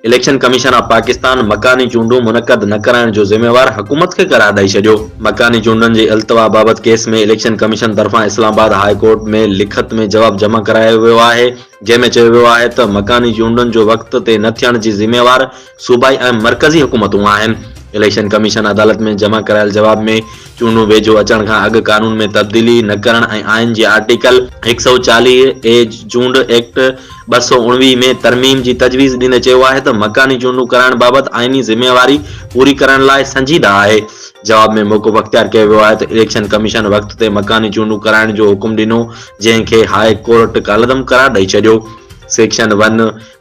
Election commission of Pakistan मकानी चूंडू मुनक़द न कराइण जो ज़िम्मेवार हुकूमत खे करार ॾेई छॾियो। मकानी चूंडनि जे अल्तवा बाबति केस में इलेक्शन कमीशन तरफ़ां इस्लामाबाद हाई कोर्ट में लिखत में जवाब जमा करायो वियो आहे, जंहिंमें चयो वियो आहे त मकानी चूंडनि जो वक़्त ते न थियण जी ज़िम्मेवार सूबाई ऐं मरकज़ी हुकूमतूं आहिनि। इलेक्शन कमीशन अदालत में जमा करायल जवाब में चूंडू वेझो अचण खां अॻु कानून में तब्दीली न करण ऐं आइन जे आर्टिकल 140 ए चूंड एक्ट 219 में तरमीम जी तजवीज़ ॾींदे चयो आहे त मकानी चूंडू कराइण बाबति आइनी ज़िम्मेवारी पूरी करण लाइ संजीदा आहे। जवाब में मौक़ुफ़ अख़्तियार कयो वियो आहे त इलेक्शन कमीशन वक़्त ते मकानी चूंडू कराइण जो हुकुम ॾिनो, जंहिंखे हाई कोर्ट कालदम करार ॾेई छॾियो। सेक्शन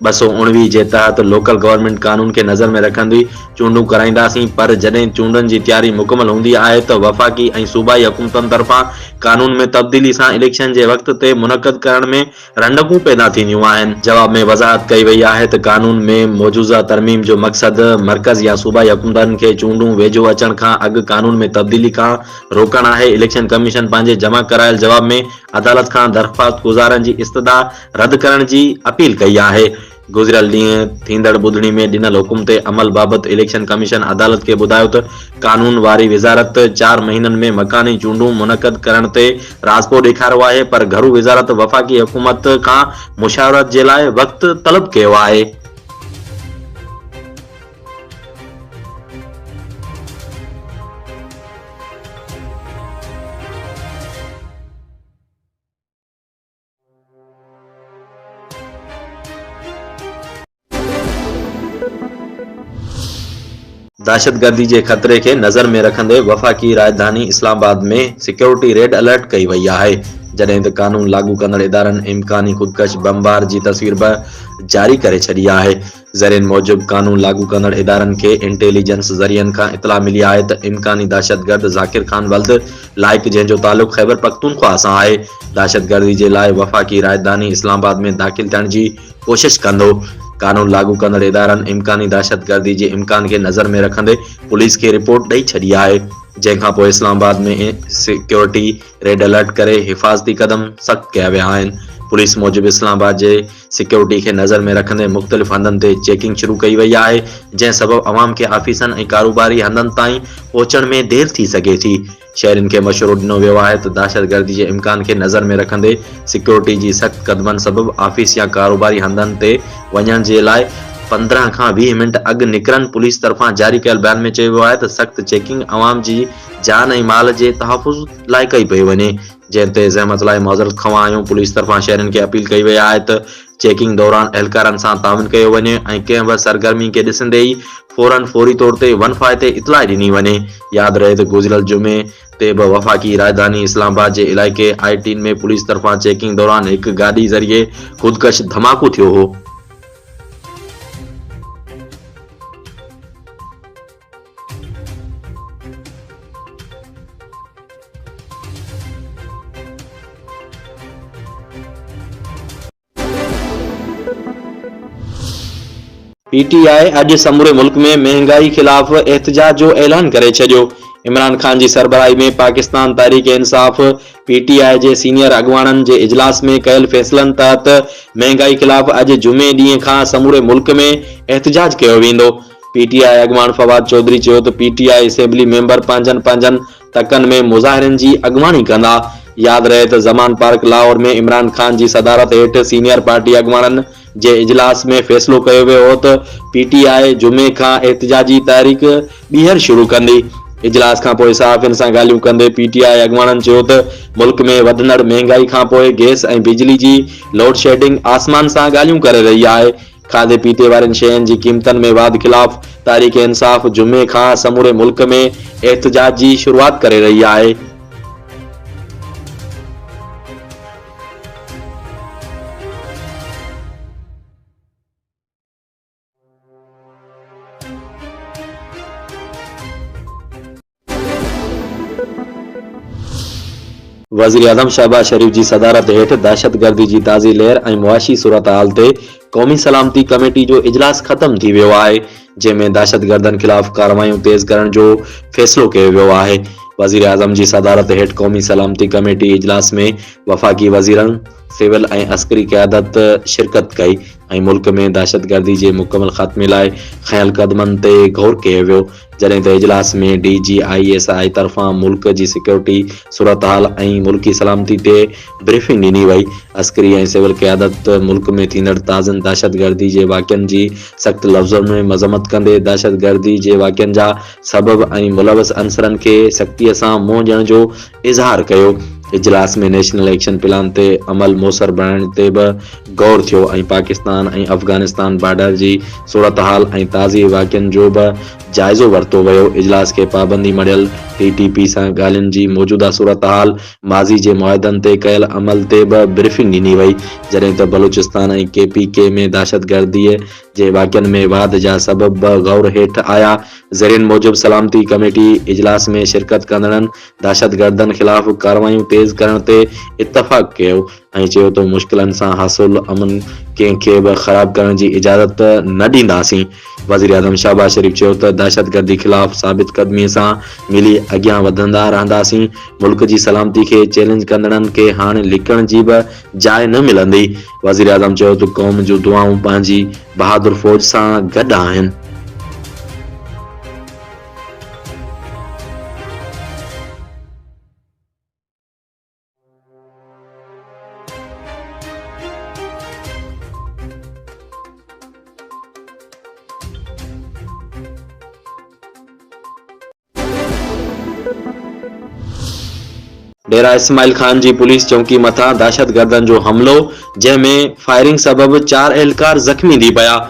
219 जे तहत लोकल गवर्नमेंट कानून खे नज़र में रखंदी चूंडू कराईंदासीं, पर जॾहिं चूंडनि जी तैयारी मुकमल हूंदी आहे त वफ़ाक़ी ऐं सूबाई हुकूमतनि तरफ़ां कानून में तब्दीली सां इलेक्शन जे वक़्त ते मुनक़द करण में रंडकूं पैदा थींदियूं आहिनि। जवाब में वज़ाहत कई वई आहे त कानून में मौजूदा तरमीम जो मक़सदु मर्कज़ या सूबाई हुकूमतनि खे चूंडू वेझो अचण खां अॻु कानून में तब्दीली खां रोकण आहे। इलेक्शन कमीशन पंहिंजे जमा करायल जवाब में अदालत खां दरख़्वास्त गुज़ारनि जी इस्तदा रद्द करण जी अपील कई आहे। गुज़िरियल ॾींहुं थींदड़ ॿुधणी में ॾिनल हुकुम ते अमल बाबति इलेक्शन कमीशन अदालत खे ॿुधायो त कानून वारी विज़ारत 4 महीननि में मकानी चूंडू मुनक़द करण ते राज़पो ॾेखारियो आहे, पर घरू विज़ारत वफ़ाक़ी हुकूमत खां मुशावरत जे लाइ वक़्तु तलब कयो आहे। दहशतगर्दी के खतरे के नज़र में रखंदे वफ़ाक़ी राजधानी इस्लामाबाद में सिक्योरिटी रेड अलर्ट कई वई आहे, जॾहिं त कानून लागू कंदड़ इदारनि इम्कानी खुदकश बमबार जी तस्वीर बि जारी करे छॾी आहे। ज़रीअनि मूजिब कानून लागू कंदड़ इदारनि खे इंटेलिजेंस ज़रियनि खां इतला मिली आहे त इम्कानी दहशतगर्द ज़ाकिर खान वल्द लाइक, जंहिंजो तालुक़ ख़ैबर पख्तूनख्वा सां आहे, दहशतगर्दी जे लाइ वफ़ाक़ी राजधानी इस्लामाबाद में दाख़िल थियण जी कोशिश कंदो। कानून लागू कंदड़ इदारनि इम्कानी दहशतगर्दी जे इम्कान खे नज़र में रखंदे पुलिस खे रिपोर्ट ॾेई छॾी आहे, जंहिंखां पोइ इस्लामाबाद में सिक्योरिटी रेड अलर्ट करे हिफ़ाज़ती क़दम सख़्त कया विया आहिनि। पुलिस मूजिब इस्लामाबाद जे सिक्योरिटी खे नज़र में रखंदे मुख़्तलिफ़ हंधनि ते चेकिंग शुरू कई वई आहे, जंहिं सबबि अवाम खे ऑफिसनि ऐं कारोबारी हंधनि ताईं पहुचण में देर थी सघे थी। शहरियुनि खे मशवरो ॾिनो वियो आहे त दहशतगर्दी जे इम्कान खे नज़र में रखंदे सिक्योरिटी जी सख़्त क़दमनि सबबि ऑफिस या कारोबारी हंधनि ते वञण जे लाइ 15 खां 20 मिंट अॻु निकिरनि। पुलिस तरफ़ां जारी कयल बयान में चयो वियो आहे त सख़्त चेकिंग अवाम जी जान ऐं माल जे तहफ़ुज़ लाइ कई पई वञे, जंहिं ते ज़हमत लाइ मौज़रत ख़वां आहियूं। पुलिस तरफ़ां शहरियुनि खे अपील कई वई आहे त चेकिंग दौरान एहलकारनि सां ताउन कयो वञे ऐं कंहिं बि सरगर्मी खे ॾिसंदे ई फौरी तौर ते वनफाए ते इतला ॾिनी वञे। यादि रहे त गुज़िरियल जुमे ते बि वफ़ाक़ी राजधानी इस्लामाबाद जे इलाइक़े I-10 में पुलिस तरफ़ां चेकिंग दौरान हिकु गाॾी ज़रिए खुदकश धमाको थियो हो। PTI अॼु समूरे मुल्क में महंगाई खिलाफ़ एहतजाज जो ऐलान करे छॾियो। इमरान खान जी सरबराही में पाकिस्तान तहरीक इंसाफ PTI जे सीनियर अॻवाननि जे इजलास में कयल फैसलनि तहत महंगाई खिलाफ़ अॼु जुमे ॾींहं खां समूरे मुल्क में एहतजाज कयो वेंदो। PTI अॻवान फवाद चौधरी चयो त PTI असेंबली मेंबर पंहिंजनि तकनि में मुज़ाहिरनि जी अॻवानी कंदा। यादि रहे त ज़मान पार्क लाहौर में इमरान खान जी सदारत हेठि सीनियर पार्टी अॻवाननि जे इजलास में फ़ैसिलो कयो वियो हो त PTI जुमे खां एहतजाजी तहरीक ॿीहर शुरू कंदी। इजलास खां पोइ सहाफ़ियुनि सां ॻाल्हियूं कंदे PTI अॻवाननि चयो त मुल्क में वधंदड़ महंगाई खां पोइ गैस ऐं बिजली जी लोड शेडिंग आसमान सां ॻाल्हियूं करे रही आहे। खाधे पीते वारनि शयुनि जी क़ीमतनि में वाध खिलाफ़ तहरीक इंसाफ जुमे खां समूरे मुल्क में एहतजाज जी शुरूआत करे रही आहे। वज़ीर आज़म शहबाज शरीफ जी सदारत हेठि दहशतगर्दी जी ताज़ी लहर ऐं मुआशी सूरत हाल ते क़ौमी सलामती कमेटी जो इजलास ख़त्म थी वियो आहे, जंहिंमें दहशतगर्दनि खिलाफ़ कार्रवाइयूं तेज़ करण जो फ़ैसिलो कयो वियो आहे। वज़ीर आज़म जी सदारत हेठि क़ौमी सलामती कमेटी इजलास में वफ़ाक़ी वज़ीरनि सिविल ऐं अस्करी क़यादत शिरकत कई ऐं मुल्क में दहशतगर्दी जे मुकमल ख़ात्मे लाइ खयल क़दमनि ते गौर कयो वियो। जॾहिं त इजलास में DGISI तरफ़ां मुल्क जी सिक्योरिटी सूरतहाल ऐं मुल्की सलामती ते ब्रीफिंग ॾिनी वई। अस्करी ऐं सिविल क़यादत मुल्क में थींदड़ ताज़नि दहशतगर्दी जे वाक़िअनि जी सख़्त लफ़्ज़नि में मज़म्मत कंदे दहशतगर्दी जे वाक़िअनि जा सबब ऐं मुलविस अंसरनि खे सख़्तीअ सां मुंहुं ॾियण जो इज़हार कयो। इजलास में नेशनल एक्शन प्लान ते अमल मुयसर बणाइण ते बि गौर थियो ऐं पाकिस्तान ऐं अफ़गानिस्तान बॉर्डर जी सूरतहाल ऐं ताज़ी वाक़िअनि जो बि जाइज़ो वरितो वियो। इजलास खे पाबंदी मढ़ियल TTP सां ॻाल्हियुनि जी मौजूदा सूरतहाल, माज़ी जे मुआहदनि ते कयल अमल ते बि ब्रीफिंग ॾिनी वई। जॾहिं त बलूचिस्तान ऐं KPK में दहशतगर्दीअ जे वाक़िअनि में वाध जा सबब बि गौर हेठि आया। ज़रीन मूजिब सलामती कमेटी इजलास में शिरकत कंदड़नि दहशतगर्दनि ख़िलाफ़ कार्रवाइयूं तेज़ करण ते इतफ़ाक़ कयो ऐं चयो त मुश्किलनि सां हासिल अमन कंहिंखे बि ख़राब करण जी इजाज़त न ॾींदासीं। वज़ीर आज़म शहबाज शरीफ़ चयो त दहशतगर्दी ख़िलाफ़ साबित क़दमीअ सां मिली अॻियां वधंदा रहंदासीं। मुल्क जी सलामती खे चैलेंज कंदड़नि खे हाणे लिकण जी बि जाइ न मिलंदी। वज़ीर आज़म चयो त क़ौम जूं दुआऊं पंहिंजी बहादुर फ़ौज सां गॾु आहिनि। डेरा इस्माइल खान जी पुलिस चौकी मथां दहशतगर्दनि जो हमलो, जंहिंमें फायरिंग सबबि 4 एहलकार ज़ख़्मी थी पिया।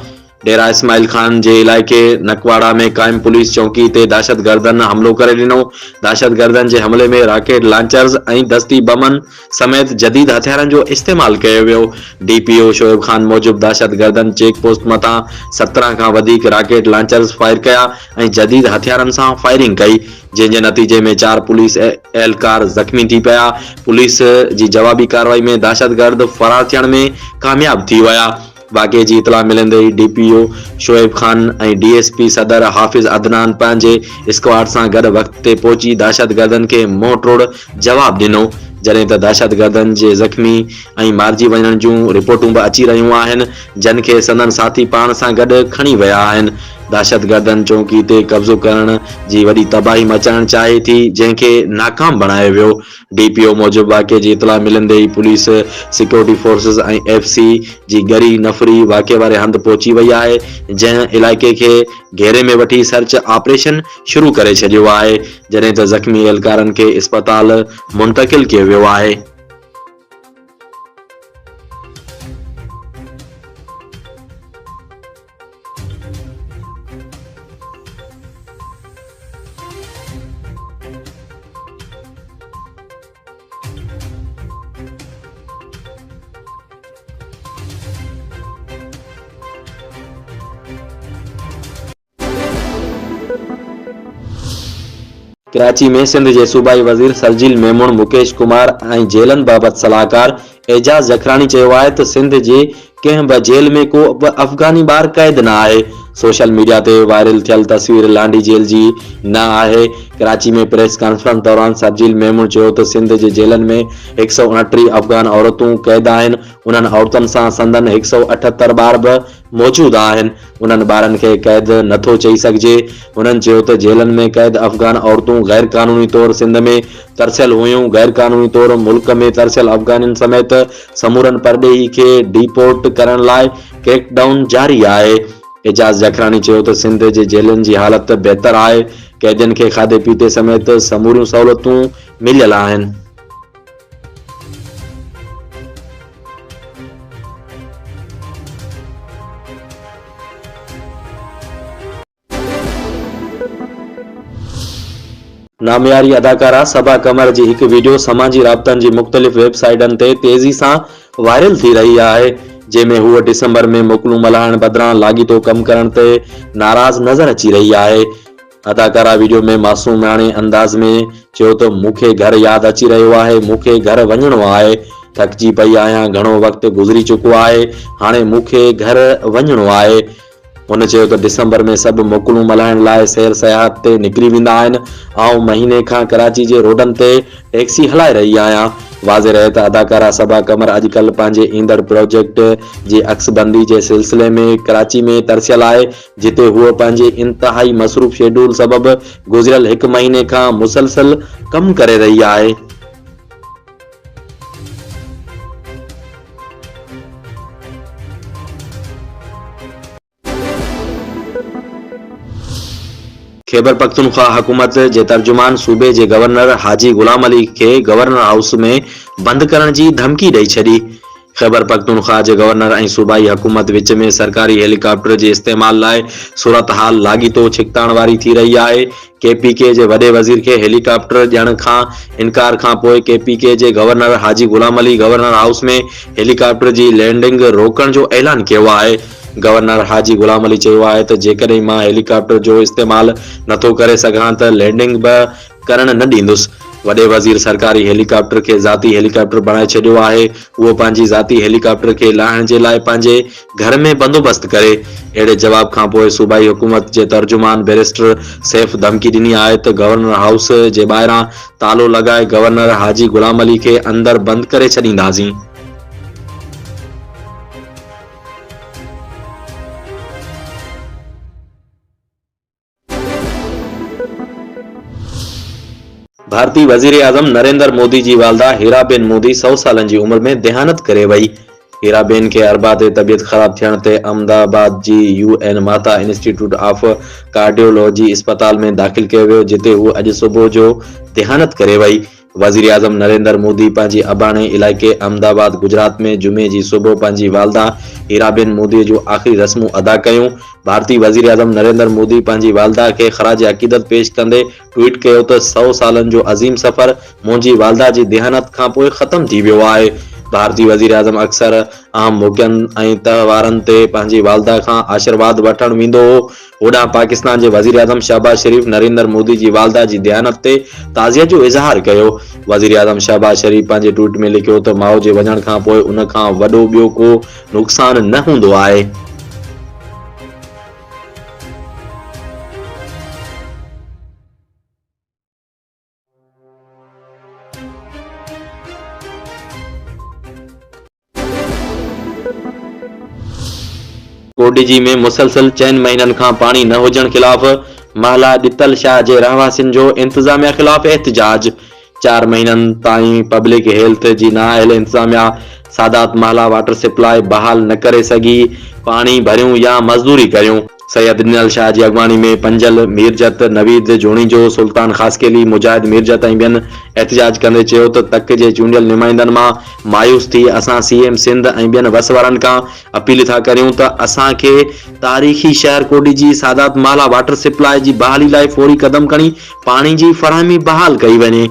डेरा इस्माइल खान जे इलाइक़े नकवाड़ा में क़ाइम पुलिस चौकी ते दहशतगर्दनि हमलो करे ॾिनो। दहशतगर्दनि जे हमले में रॉकेट लॉन्चर्स ऐं दस्ती बमनि समेत जदीद हथियारनि जो इस्तेमाल कयो वियो। DPO शोएब खान मूजिब दहशतगर्दनि चेक पोस्ट मथां 17 खां वधीक रॉकेट लॉन्चर्स फायर कया ऐं जदीद हथियारनि सां फायरिंग कई, जंहिंजे नतीजे में 4 पुलिस एहलकार ज़ख़्मी थी पिया। पुलिस जी जवाबी कार्रवाई में दहशतगर्द फरार थियण में कामयाब थी विया। वाक़े जी इतला मिलंदे ई DPO शोएब खान ऐं DSP सदर हाफ़िज़ अदनान पंहिंजे स्क्वाड सां गॾु वक़्त ते पहुची दहशतगर्दनि खे मुंहुं तोड़ जवाब ॾिनो। जॾहिं त दहशतगर्दनि जे ज़ख़्मी ऐं मारिजी वञण जूं रिपोर्टूं बि अची रहियूं आहिनि, जिन खे संदन साथी पाण सां गॾु खणी विया आहिनि। दहशतगर्दनि चौकी ते कब्ज़ो करण जी वॾी तबाही मचाइण चाहे थी, जंहिंखे नाकाम बणायो वियो। DPO मूजिब वाक़े जी इतला मिलंदे ई पुलिस, सिक्योरिटी फोर्सिस ऐं FC जी ॻरी नफ़री वाक़े वारे हंधि पहुची वई आहे, जंहिं इलाइक़े खे घेरे में वठी सर्च ऑपरेशन शुरू करे छॾियो आहे, जॾहिं त ज़ख़्मी एहलकारनि खे अस्पताल मुंतक़िल कयो वियो आहे। कराची में सिंध जे सूबाई वज़ीर सरजील मेमून मुकेश कुमार ऐं जेलनि बाबति सलाहकार एजाज़ जखरानी चयो आहे त सिंध जे कंहिं बि जेल में को बि अफ़गानी ॿार कैद न आहे। सोशल मीडिया ते वायरल थियल तस्वीर लांडी जेल जी न आहे। कराची में प्रेस कॉन्फ्रेंस दौरान सरजील मेमून चयो त सिंध जे जेलनि में 129 अफ़गान औरतूं कैद आहिनि। उन्हनि औरतुनि सां संदन 178 ॿार बि मौजूद आहिनि। उन्हनि ॿारनि खे कैद नथो चई सघिजे। उन्हनि चयो त जेलनि में कैद अफ़गान औरतूं गैर कानूनी तौर सिंध में तरसियल हुयूं। गैर कानूनी तौर मुल्क में तरसियल अफ़गानियुनि समेत समूरनि परॾेही खे डिपोर्ट करण लाइ क्रैकडाउन जारी आहे। एजाज़ जखरानी चयो त सिंध जे जेलनि जी हालत बहितर आहे। कैदियुनि खे खाधे पीते समेत समूरियूं सहूलियतूं मिलियल आहिनि। नामियारी अदाकारा सबा कमर जी हिकु वीडियो समाजी राब्तनि जी मुख़्तलिफ़ वेबसाइटनि ते तेज़ी सां वायरल थी रही आहे, जंहिंमें हूअ दिसंबर में मोकलूं मल्हाइण बदिरां लाॻीतो कमु करण ते नाराज़ नज़र अची रही आहे। अदाकारा वीडियो में मासूमाणे अंदाज़ में चयो त मूंखे घर यादि अची रहियो आहे, मूंखे घर वञिणो आहे, थकिजी पई आहियां, घणो वक़्तु गुज़री चुको आहे, हाणे मूंखे घर वञिणो आहे। हुन चयो त दिसंबर में सभु मोकलूं मल्हाइण लाइ सैर सयाहत ते निकिरी वेंदा आहिनि। आउं महीने खां कराची जे रोडनि ते टैक्सी हलाए रही आहियां। वाज़े रहे त अदाकारा सबा कमर अॼुकल्ह पंहिंजे ईंदड़ प्रोजेक्ट जी अक्सबंदी जे सिलसिले में कराची में तरसियल आहे, जिते हूअ पंहिंजे इंतहाई मसरूफ़ शेड्यूल सबबि गुज़िरियल 1 महीने खां मुसलसल कमु करे रही आहे। खैबर पख्तूनख्वा हुकूमत जे तर्जुमान सूबे जे गवर्नर हाजी गुलाम अली खे गवर्नर हाउस में बंद करण जी धमकी ॾेई छॾी। खैबर पख्तूनख्वा जे गवर्नर ऐं सूबाई हुकूमत विच में सरकारी हेलीकॉप्टर जे इस्तेमाल लाइ सूरत हाल लाॻीतो छिकताण वारी थी रही आहे। केपीके जे वॾे वज़ीर खे हेलीकॉप्टर ॾियण खां इनकार खां पोइ केपीके जे गवर्नर हाजी गुलाम अली गवर्नर हाउस में हेलीकॉप्टर जी लैंडिंग रोकण जो ऐलान कयो आहे। गवर्नर हाजी गुलाम अली चयो आहे त जेकॾहिं मां हेलीकॉप्टर जो इस्तेमाल नथो करे सघां त लैंडिंग बि करण न ॾींदुसि। वॾे वज़ीर सरकारी हेलीकॉप्टर खे ज़ाती हेलीकॉप्टर बणाए छॾियो आहे। उहो पंहिंजी ज़ाती हेलीकॉप्टर खे लाहिण जे लाइ पंहिंजे घर में बंदोबस्त करे। अहिड़े जवाब खां पोइ सूबाई हुकूमत जे तर्जुमान बैरिस्टर सैफ धमकी ॾिनी आहे त गवर्नर हाउस जे ॿाहिरां तालो लॻाए गवर्नर हाजी गुलाम अली खे अंदर बंदि करे छॾींदासीं। भारतीय वज़ीर आज़म नरेंद्र मोदी जी वालदा हीराबेन मोदी 100 सालनि जी उमिरि में देहांत करे वई। हीराबेन खे अरबा ते तबियत ख़राब थियण ते अहमदाबाद जी UN माता इंस्टीट्यूट ऑफ कार्डियोलॉजी अस्पताल में दाख़िल कयो वियो, जिते हू अॼु सुबुह जो देहांत करे वई। वज़ीर आज़म नरेंद्र मोदी पंहिंजे अबाणे इलाइक़े अहमदाबाद गुजरात में जुमे जी सुबुह पंहिंजी वालदा हीराबेन मोदी जो आख़िरी रस्मूं अदा कयूं। भारतीय वज़ीर आज़म नरेंद्र मोदी पंहिंजी वालदा खे ख़राज अक़ीदत पेश कंदे ट्वीट कयो त 100 सालनि जो अज़ीम सफ़र मुंहिंजी वालदा जी देहांत खां पोइ ख़त्म थी वियो आहे। भारतीय वज़ीर आज़म अक्सर अहम मौक़नि ऐं त्योहारनि ते पंहिंजी वालदा खां आशीर्वाद वठण वेंदो हो। होॾां पाकिस्तान जे वज़ीर आज़म शहबाज शरीफ नरेंद्र मोदी जी वालदा जी देहांत ते ताज़ियत जो इज़हार कयो। वज़ीर आज़म शहबाज शरीफ पंहिंजे ट्वीट में लिखियो त माउ जे वञण खां पोइ उन खां वॾो ॿियो को नुक़सान न हूंदो आहे। कोडिजी में मुसलसल 4 महीननि खां पाणी न हुजण ख़िलाफ़ महला ॾितल शाह जे रहवासियुनि जो इंतज़ामिया ख़िलाफ़ एहतिजाज। 4 महीननि ताईं पब्लिक हेल्थ जी नाअहल इंतज़ामिया सादात महला वाटर सप्लाई बहाल न करे सघी पाणी भरियूं या मज़दूरी करियूं। सैयद ॾिनल शाह जी अॻवानी में पंजल मीरजत नवीद जोणीजो सुल्तान ख़ासकेली मुजाहिद मीरजत ऐं ॿियनि एहतिजाज कंदे चयो त तक जे चूंडियल नुमाइंदनि मां मायूस थी असां CM सिंध ऐं ॿियनि वसवारनि खां अपील था करियूं त असांखे तारीख़ी शहर कोडिजी सादात महला वाटर सप्लाई जी बहाली लाइ फौरी क़दम खणी पाणी जी फ़राहमी बहाल कई वञे।